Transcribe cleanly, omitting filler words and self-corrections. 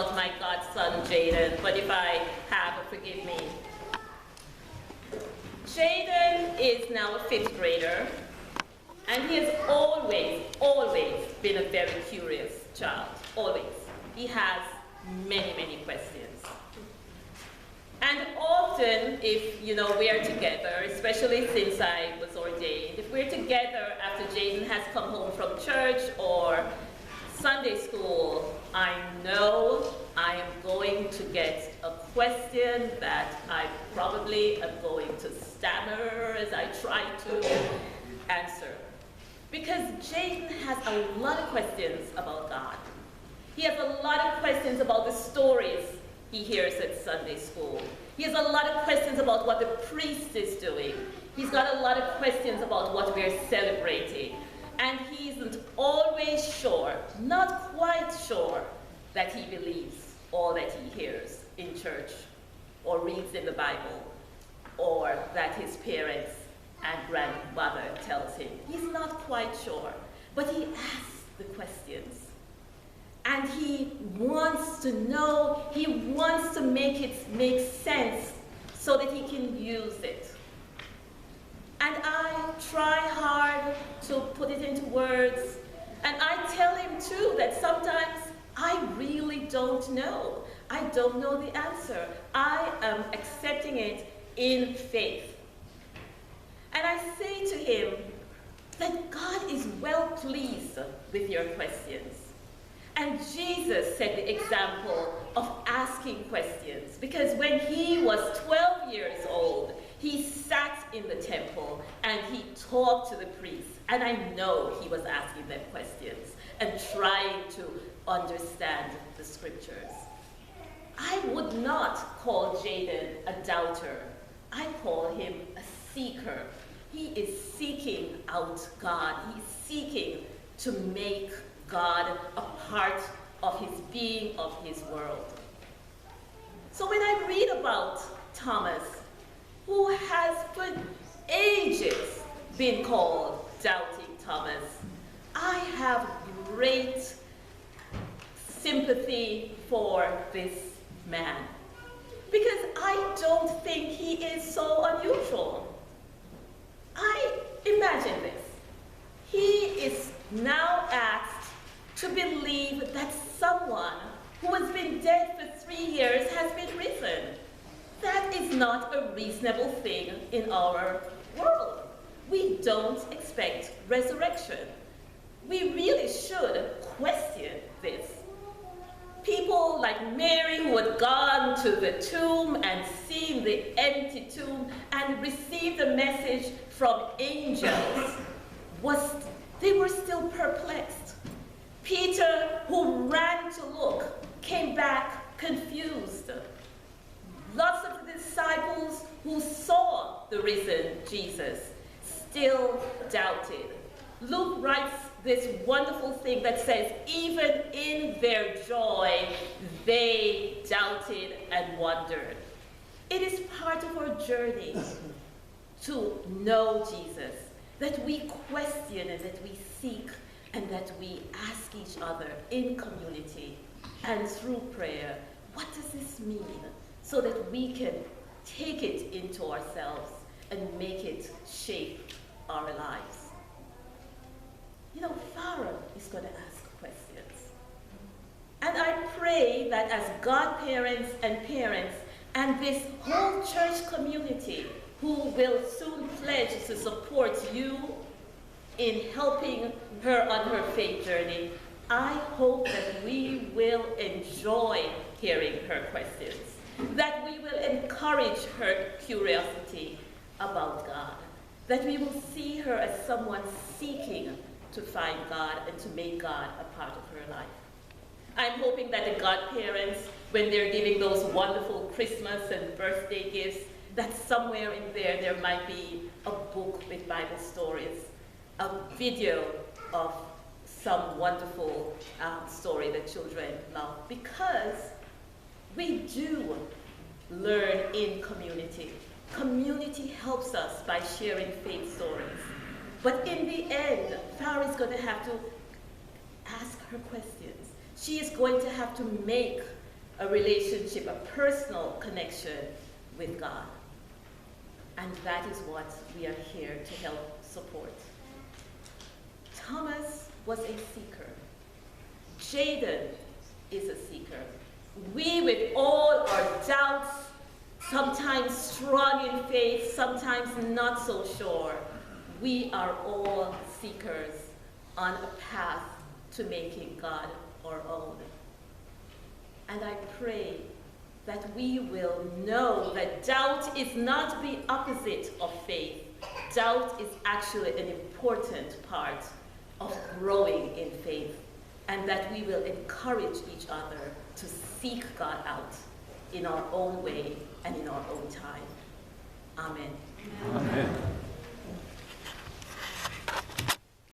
about my godson, Jaden, but if I have, forgive me. Jaden is now a 5th grader, and he has always been a very curious child, always. He has many, many questions. And often, if, we are together, especially since I was ordained, if we're together after Jaden has come home from church or Sunday school, I know I am going to get a question that I probably am going to stammer as I try to answer. Because Jaden has a lot of questions about God. He has a lot of questions about the stories he hears at Sunday school. He has a lot of questions about what the priest is doing. He's got a lot of questions about what we're celebrating. And he isn't always sure, not quite sure, that he believes all that he hears in church or reads in the Bible or that his parents and grandmother tells him. He's not quite sure, but he asks the questions. And he wants to know, he wants to make it make sense so that he can use it. And I try hard to put it into words. And I tell him too that sometimes I really don't know. I don't know the answer. I am accepting it in faith. And I say to him that God is well pleased with your questions. And Jesus set the example of asking questions, because when he was 12 years old, he sat in the temple and he talked to the priests. And I know he was asking them questions and trying to understand the scriptures. I would not call Jaden a doubter. I call him a seeker. He is seeking out God. He's seeking to make God a part of his being, of his world. So when I read about Thomas, who has for ages been called Doubting Thomas, I have great sympathy for this man, because I don't think he is so unusual. Imagine this. He is now asked to believe that someone who has been dead for 3 years has been risen. That is not a reasonable thing in our world. We don't expect resurrection. We really should question this. People like Mary, who had gone to the tomb and seen the empty tomb and received a message from angels, they were still perplexed. Peter, who ran to look, came back confused. Lots of the disciples who saw the risen Jesus still doubted. Luke writes this wonderful thing that says, even in their joy, they doubted and wondered. It is part of our journey to know Jesus, that we question and that we seek and that we ask each other in community and through prayer, what does this mean? So that we can take it into ourselves and make it shape our lives. Pharaoh is going to ask questions. And I pray that as godparents and parents and this whole church community who will soon pledge to support you in helping her on her faith journey, I hope that we will enjoy hearing her questions, that we will encourage her curiosity about God, that we will see her as someone seeking to find God and to make God a part of her life. I'm hoping that the godparents, when they're giving those wonderful Christmas and birthday gifts, that somewhere in there might be a book with Bible stories, a video of some wonderful story that children love, because we do learn in community. Community helps us by sharing faith stories. But in the end, Farah is going to have to ask her questions. She is going to have to make a relationship, a personal connection with God. And that is what we are here to help support. Thomas was a seeker. Jaden is a seeker. We, with all our doubts, sometimes strong in faith, sometimes not so sure, we are all seekers on a path to making God our own. And I pray that we will know that doubt is not the opposite of faith. Doubt is actually an important part of growing in faith, and that we will encourage each other to seek God out in our own way and in our own time. Amen. Amen.